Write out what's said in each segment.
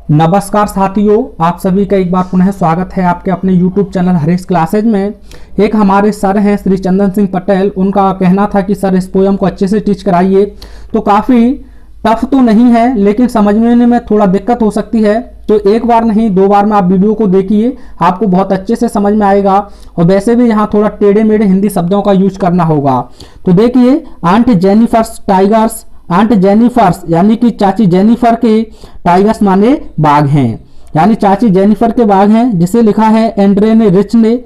नमस्कार साथियों, आप सभी का एक बार पुनः स्वागत है आपके अपने YouTube चैनल हरीश क्लासेज में। एक हमारे सर हैं श्री चंदन सिंह पटेल, उनका कहना था कि सर इस पोयम को अच्छे से टीच कराइए। तो काफ़ी टफ तो नहीं है, लेकिन समझने में थोड़ा दिक्कत हो सकती है। तो एक बार नहीं 2 बार में आप वीडियो को देखिए, आपको बहुत अच्छे से समझ में आएगा। और वैसे भी यहाँ थोड़ा टेढ़े मेढ़े हिंदी शब्दों का यूज करना होगा। तो देखिए, aunt Jennifer's tigers, aunt Jennifer's यानी कि चाची जेनिफर के, टाइगर्स माने बाघ हैं, यानी चाची जेनिफर के बाघ हैं, जिसे लिखा है एंड्रे रिच ने।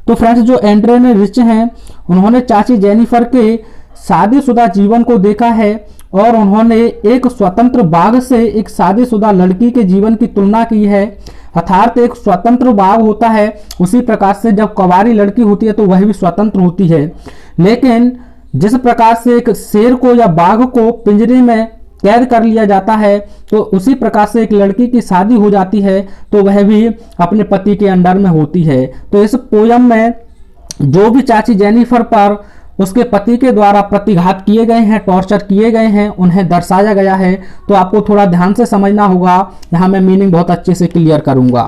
तो फ्रेंड्स, जो एंड्रे रिच हैं उन्होंने चाची जेनिफर के शादीशुदा जीवन को देखा है और उन्होंने एक स्वतंत्र बाघ से एक शादीशुदा लड़की के जीवन की तुलना की है। अर्थात एक स्वतंत्र बाघ होता है, उसी प्रकार से जब कुंवारी लड़की होती है तो वह भी स्वतंत्र होती है। लेकिन जिस प्रकार से एक शेर को या बाघ को पिंजरे में कैद कर लिया जाता है, तो उसी प्रकार से एक लड़की की शादी हो जाती है तो वह भी अपने पति के अंडर में होती है। तो इस पोयम में जो भी चाची जेनिफर पर उसके पति के द्वारा प्रतिघात किए गए हैं, टॉर्चर किए गए हैं, उन्हें दर्शाया गया है। तो आपको थोड़ा ध्यान से समझना होगा, यहाँ मैं मीनिंग बहुत अच्छे से क्लियर करूंगा।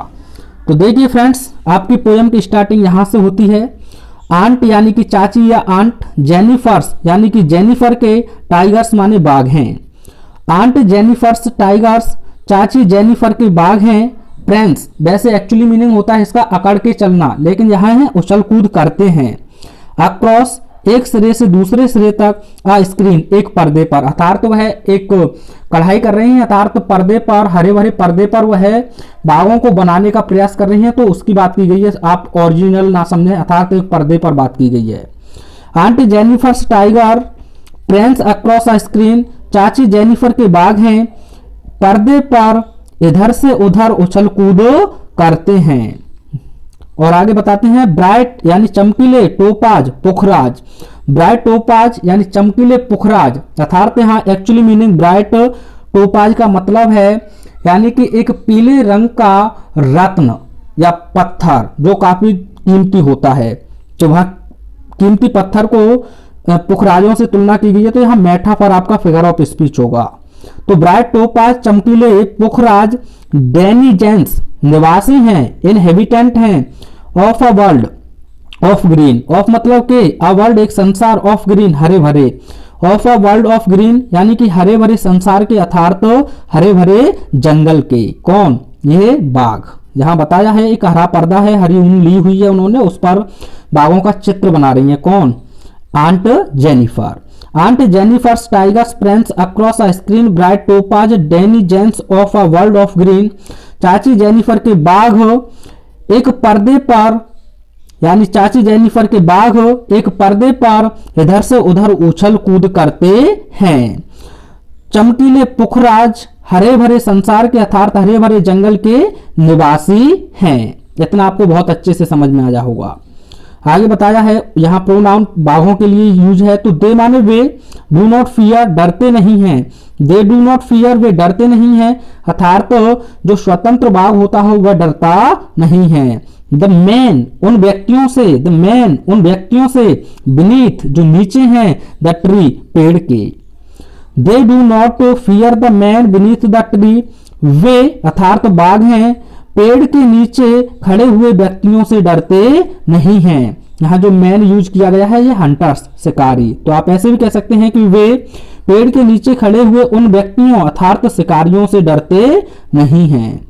तो देखिए फ्रेंड्स, आपकी पोयम की स्टार्टिंग यहाँ से होती है। आंट यानी कि चाची या आंट, जेनिफर्स यानी कि जेनिफर के, टाइगर्स माने बाघ हैं। आंट जेनिफर्स टाइगर्स, चाची जेनिफर के बाघ हैं। फ्रेंड्स, वैसे एक्चुअली मीनिंग होता है इसका अकड़ के चलना, लेकिन यहाँ है उछल कूद करते हैं। अक्रॉस, एक सिरे से दूसरे सिरे तक, आ स्क्रीन, एक पर्दे पर, अर्थात तो वह एक कढ़ाई कर रही है, अर्थात पर्दे पर, हरे भरे पर्दे पर वह बाघों को बनाने का प्रयास कर रही है। तो उसकी बात की गई है, आप ओरिजिनल ना समझें, अर्थात एक पर्दे पर बात की गई है। Aunt Jennifer's tiger prance across a screen, चाची जेनिफर के बाघ हैं, पर्दे पर इधर से उधर उछल कूद करते हैं। और आगे बताते हैं, ब्राइट यानी चमकीले, टोपाज पुखराज, ब्राइट टोपाज यानी चमकीले पुखराज, अर्थात यहाँ एक्चुअली मीनिंग ब्राइट टोपाज का मतलब है यानी कि एक पीले रंग का रत्न या पत्थर जो काफी कीमती होता है। तो वह कीमती पत्थर को पुखराजों से तुलना की गई है। तो यहाँ मेटाफर आपका फिगर ऑफ स्पीच होगा। तो ब्राइट टोपाज चमकीले पुखराज डेनिजेंस निवासी हैं, इनहेबिटेंट हैं, of a world of green, of मतलब के, अ वर्ल्ड एक संसार, ऑफ ग्रीन हरे भरे, of a world of green यानी कि हरे भरे संसार के, अर्थात तो हरे भरे जंगल के। कौन? ये बाघ। यहाँ बताया है एक हरा पर्दा है, हरी ऊन ली हुई है उन्होंने, उस पर बाघों का चित्र बना रही है। कौन? Aunt Jennifer. Aunt Jennifer's tigers prance across a screen, bright topaz denizens of a world of green, चाची जेनिफर के बाघ एक पर्दे पर, यानी चाची जेनिफर के बाघ एक पर्दे पर इधर से उधर उछल कूद करते हैं। चमकीले पुखराज हरे भरे संसार के, अर्थात हरे भरे जंगल के निवासी हैं। इतना आपको बहुत अच्छे से समझ में आ जा होगा। आगे बताया है, यहाँ प्रोनाउन बाघों के लिए यूज है। तो दे माने वे, डू नॉट फियर डरते नहीं हैं, दे डू नॉट फियर वे डरते नहीं हैं, अर्थात तो जो स्वतंत्र बाघ होता है वह डरता नहीं है। द मैन उन व्यक्तियों से, द मैन उन व्यक्तियों से, बीनीथ जो नीचे हैं, द ट्री पेड़ के। They do not fear the man beneath the tree, वे अर्थात बाघ हैं पेड़ के नीचे खड़े हुए व्यक्तियों से डरते नहीं हैं। यहाँ जो मैन यूज किया गया है ये हंटर्स, शिकारी। तो आप ऐसे भी कह सकते हैं कि वे पेड़ के नीचे खड़े हुए उन व्यक्तियों अर्थात शिकारियों से डरते नहीं हैं।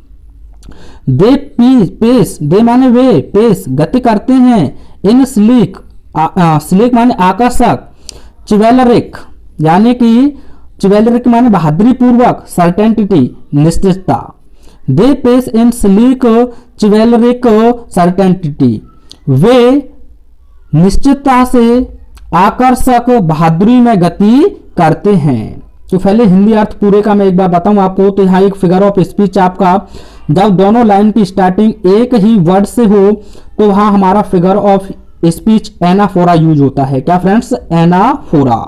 दे पेस, दे माने वे, पेस गति करते हैं, इन स्लीक, स्लीक माने आकर्षक, चिवेलरिक यानी कि चिवेलरिक माने बहादुरी पूर्वक, सर्टेनिटी निश्चितता। They pace in sleek chivalric certainty, वे निश्चितता से आकर्षक बहादुरी में गति करते हैं। तो पहले हिंदी अर्थ पूरे का मैं एक बार बताऊं आपको। तो यहाँ एक फिगर ऑफ स्पीच आपका, जब दोनों लाइन की स्टार्टिंग एक ही वर्ड से हो तो वहां हमारा figure of speech anaphora use होता है। क्या friends? Anaphora.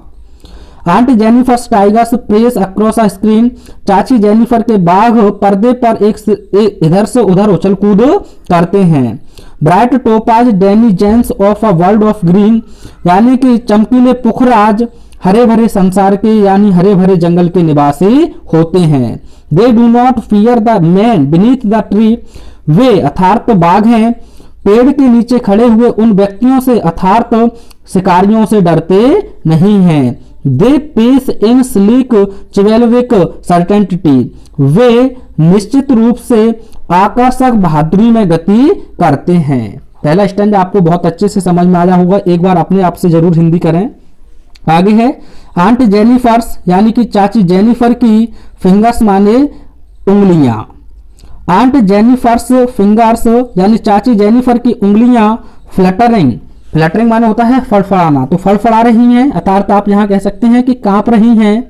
Aunt Jennifer's tigers prance across a screen, चाची जेनिफर के बाघ पर्दे पर एक इधर से उधर उछल कूद करते हैं। Bright topaz denizens of a world of green यानी कि चमकीले पुखराज हरे भरे संसार के यानी हरे भरे जंगल के निवासी होते हैं। They do not fear the man beneath the tree, वे अर्थात बाघ हैं पेड़ के नीचे खड़े हुए उन व्यक्तियों से अर्थात शिकारियों से डरते नहीं हैं। They pace in sleek chivalric certainty, वे निश्चित रूप से आकर्षक बहादुरी में गति करते हैं। पहला स्टैंड आपको बहुत अच्छे से समझ में आया होगा, एक बार अपने आप से जरूर हिंदी करें। आगे है आंट जेनिफर्स यानी कि चाची जेनिफर की फिंगर्स माने उंगलियां। आंट जेनिफर्स फिंगर्स यानी चाची जेनिफर की उंगलियां फ्लटरिंग, फ्लटरिंग माने होता है फड़फड़ाना, तो फड़फड़ा रही हैं अर्थात आप यहां कह सकते हैं कि कांप रही हैं।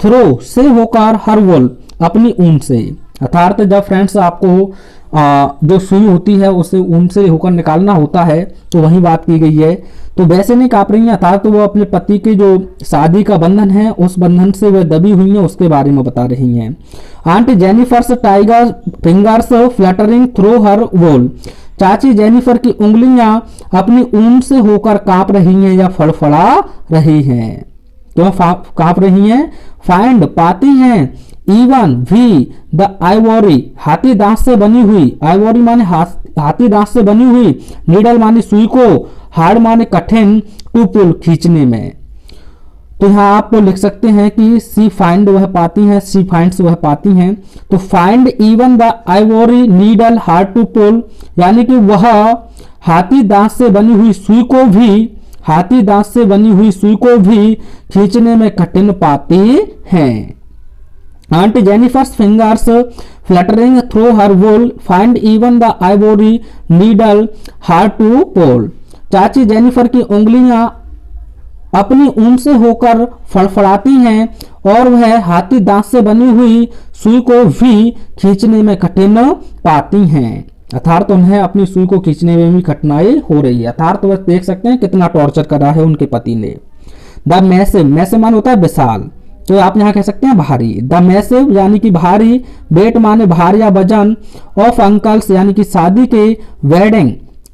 थ्रो से होकर हर वोल अपनी ऊन से, अर्थात जब फ्रेंड्स आपको जो सुई होती है उसे ऊन से होकर निकालना होता है तो वही बात की गई है। तो वैसे नहीं कांप रही है अर्थात तो वो अपने पति के जो शादी का बंधन है उस बंधन से वह दबी हुई है उसके बारे में बता रही हैं। Aunt Jennifer's tiger fingers fluttering through her wool, चाची जेनिफर की उंगलियां अपनी ऊन से होकर कांप रही हैं या फड़फड़ा रही हैं। क्यों कांप रही हैं? फाइंड पाती हैं इवन भी द आइवोरी, हाथी दांत से बनी हुई, आइवोरी माने हाथी दांत से बनी हुई, नीडल माने सुई को, हार्ड माने कठिन, टू पुल खींचने में। तो यहाँ आप लिख सकते हैं कि सी फाइंड वह पाती हैं, सी फाइंड्स वह पाती हैं। तो find even the ivory needle hard to pull, यानी कि वह हाथी दांत से बनी हुई सुई को भी, हाथी दांत से बनी हुई सुई को भी खींचने में कठिन पाती हैं। Aunt Jennifer's fingers fluttering through her wool find even the ivory needle hard to pull. चाची जेनिफर की उंगलियां अपनी ऊन से होकर फड़फड़ाती हैं और वह हाथी दांत से बनी हुई सुई को भी खींचने में कठिन पाती हैं। अर्थात उन्हें अपनी सुई को खींचने में भी कठिनाई हो रही है। अर्थात वह देख सकते हैं कितना टॉर्चर करा है उनके पति ने। द मैसिव, मैसिव मान होता है विशाल, तो आप यहाँ कह सकते हैं भारी। द मैसिव यानी कि भारी, वेट माने भार या वजन, ऑफ अंकल्स यानी कि शादी के, वेडिंग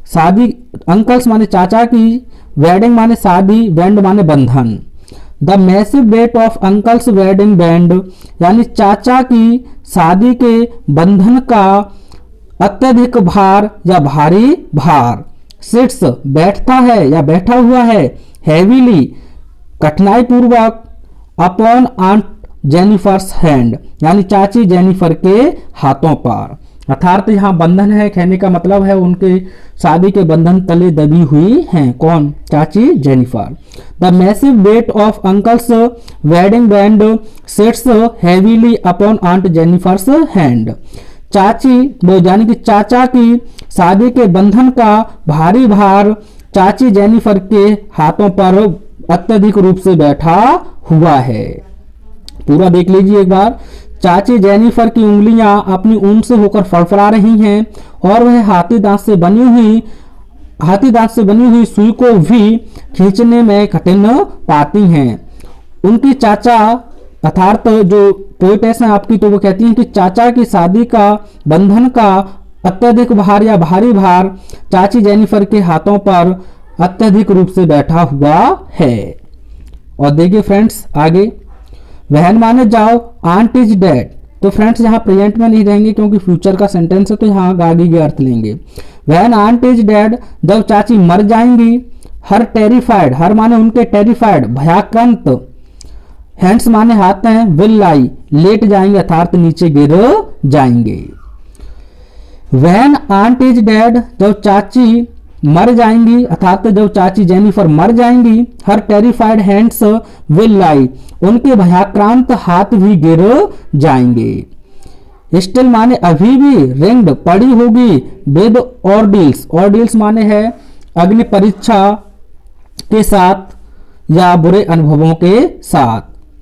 शादी, अंकल्स माने चाचा की, वेडिंग माने शादी, बैंड माने बंधन। The massive weight of uncle's wedding band यानी चाचा की शादी के बंधन का अत्यधिक भार या भारी भार। सिट्स बैठता है या बैठा हुआ है, हैवीली कठिनाई पूर्वक, अपॉन आंट जेनिफर्स हैंड यानी चाची जेनिफर के हाथों पर। अर्थात यहाँ बंधन है, कहने का मतलब है उनके शादी के बंधन तले दबी हुई हैं। कौन? चाची Jennifer. The massive weight of uncle's wedding band sits heavily upon aunt Jennifer's hand, चाची यानी कि चाचा की शादी के बंधन का भारी भार चाची जेनिफर के हाथों पर अत्यधिक रूप से बैठा हुआ है। पूरा देख लीजिए एक बार। चाची जेनिफर की उंगलियां अपनी ऊन से होकर फड़फड़ा रही हैं और वह हाथी दांत से बनी हुई सुई को भी खींचने में कठिन पाती हैं। उनकी चाचा अर्थात जो पोएटेस हैं आपकी, तो वो कहती हैं कि चाचा की शादी का बंधन का अत्यधिक भार या भारी भार चाची जेनिफर के हाथों पर अत्यधिक रूप से बैठा हुआ है। और देखिए फ्रेंड्स आगे, वहन माने जाओ, आंट इज डेड, तो फ्रेंड्स यहाँ प्रेजेंट में नहीं रहेंगे क्योंकि फ्यूचर का सेंटेंस है तो यहाँ आगे के अर्थ लेंगे। वहन आंट इज डेड, जब चाची मर जाएंगी। हर टेरिफाइड, हर माने उनके, टेरिफाइड भयाक्रांत, हैंड्स माने हाथ हैं, विल लाई लेट जाएंगे अर्थात नीचे गिर जाएंगे। वहन आंट इज डेड, जब चाची मर जाएंगी अर्थात जब चाची जेनिफर मर जाएंगी। हर टेरिफाइड हैंड्स विल लाई, उनके भयाक्रांत हाथ भी गिर जाएंगे। स्टिल माने अभी भी, रिंग्ड पड़ी होगी, विद ऑर्डिल्स, ऑर्डिल्स माने है अग्नि परीक्षा के साथ या बुरे अनुभवों के साथ।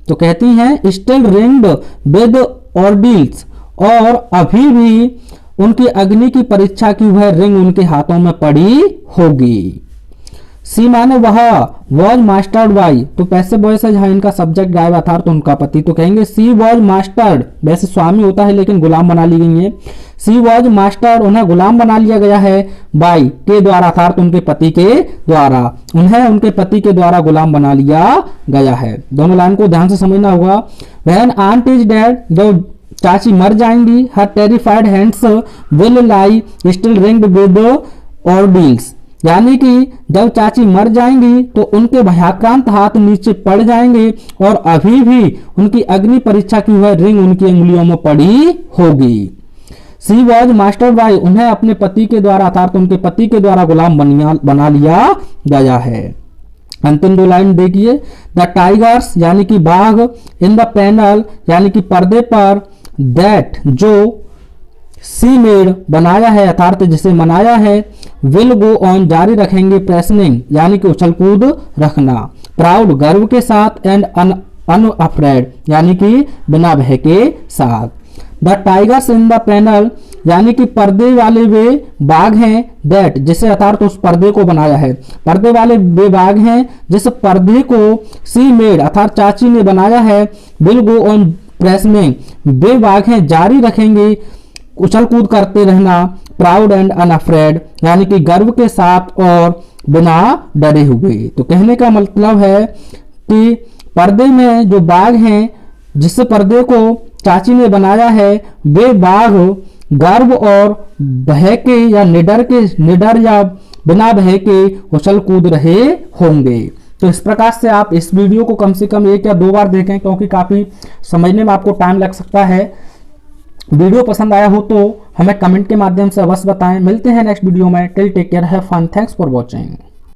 तो कहती हैं स्टिल रिंग्ड विद ऑर्डिल्स, और अभी भी उनकी अग्नि की परीक्षा की वह रिंग उनके हाथों में पड़ी होगी। सी माने वह, वॉज मास्टर्ड बाई, तो पैसिव वॉइस है जहां इनका सब्जेक्ट गायब अर्थात उनका पति, तो कहेंगे सी वॉज मास्टर्ड, वैसे स्वामी होता है लेकिन गुलाम बना ली गई है। सी वॉज मास्टर्ड, उन्हें गुलाम बना लिया गया है, बाई के द्वारा अर्थात उनके पति के द्वारा, उन्हें उनके पति के द्वारा गुलाम बना लिया गया है। दोनों लाइन को ध्यान से समझना होगा। व्हेन आंट इज डेड, जब चाची मर जाएंगी, her terrified hands will lie still ringed with ordeals, यानी कि जब चाची मर जाएंगी तो उनके भयाक्रांत हाथ नीचे पड़ जाएंगे और अभी भी उनकी अग्नि परीक्षा की हुई रिंग उनकी अंगुलियों में पड़ी होगी। सी वॉज मास्टर्ड बाय, उन्हें अपने पति के द्वारा अर्थात उनके पति के द्वारा गुलाम बना लिया गया है। अंतिम दो लाइन देखिए। द टाइगर्स यानी कि बाघ, इन द पैनल यानी कि पर्दे पर, दैट जो सी मेड बनाया है अर्थात जिसे मनाया है, विल गो ऑन जारी रखेंगे, प्रेसनिंग यानी कि उछल कूद रखना, प्राउड गर्व के साथ, एंड अनअफ्रेड यानी कि बिना भय के साथ। The tigers in the panel यानी कि पर्दे वाले वे बाघ हैं, दैट जिसे अर्थात उस पर्दे को बनाया है, पर्दे वाले वे बाघ हैं जिस पर्दे को सी मेड अर्थात चाची ने बनाया है, विल गो ऑन प्रेसनिंग वे बाघ हैं जारी रखेंगे उछल कूद करते रहना, प्राउड एंड अनअफ्रेड यानी कि गर्व के साथ और बिना डरे हुए। तो कहने का मतलब है कि पर्दे में जो बाघ हैं जिस पर्दे को चाची ने बनाया है, वे बाघ गर्व और भय के या निडर या बिना भय के उछल कूद रहे होंगे। तो इस प्रकार से आप इस वीडियो को कम से कम 1 या 2 बार देखें क्योंकि काफी समझने में आपको टाइम लग सकता है। वीडियो पसंद आया हो तो हमें कमेंट के माध्यम से अवश्य बताएं। मिलते हैं नेक्स्ट वीडियो में। Till take care, have fun, thanks for watching.